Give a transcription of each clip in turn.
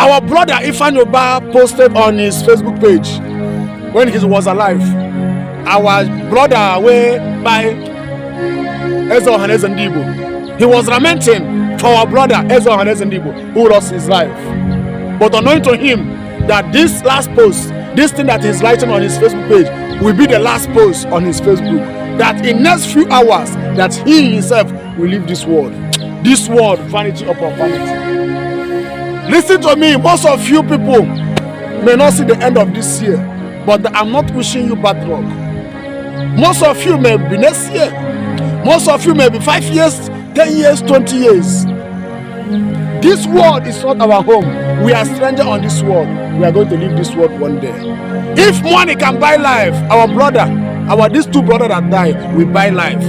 Our brother Ifeanyi posted on his Facebook page when he was alive. Our brother way by Ezo Hanez Ndibo. He was lamenting for our brother Ezo Hanez Ndibo who lost his life. But unknowing to him that this last post, this thing that he's writing on his Facebook page will be the last post on his Facebook. That in next few hours that he himself will leave this world. This world, vanity upon vanity. Listen to me, most of you people may not see the end of this year, but I'm not wishing you bad luck. Most of you may be next year. Most of you may be 5 years, 10 years, 20 years. This world is not our home. We are strangers on this world. We are going to leave this world one day. If money can buy life, these two brothers that died will buy life.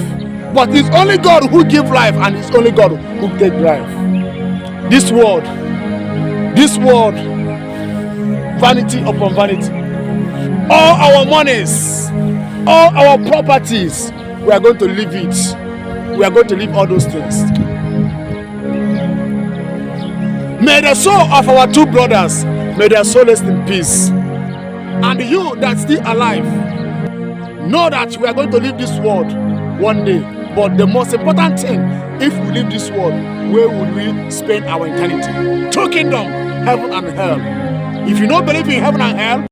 But it's only God who gives life, and it's only God who takes life. This world, vanity upon vanity. All our monies, all our properties, we are going to leave it. We are going to leave all those things. May the soul of our two brothers, may their soul rest in peace. And you that's still alive, know that we are going to leave this world one day. But the most important thing, if we leave this world, where would we spend our eternity? Two kingdoms, heaven and hell. If you don't believe in heaven and hell,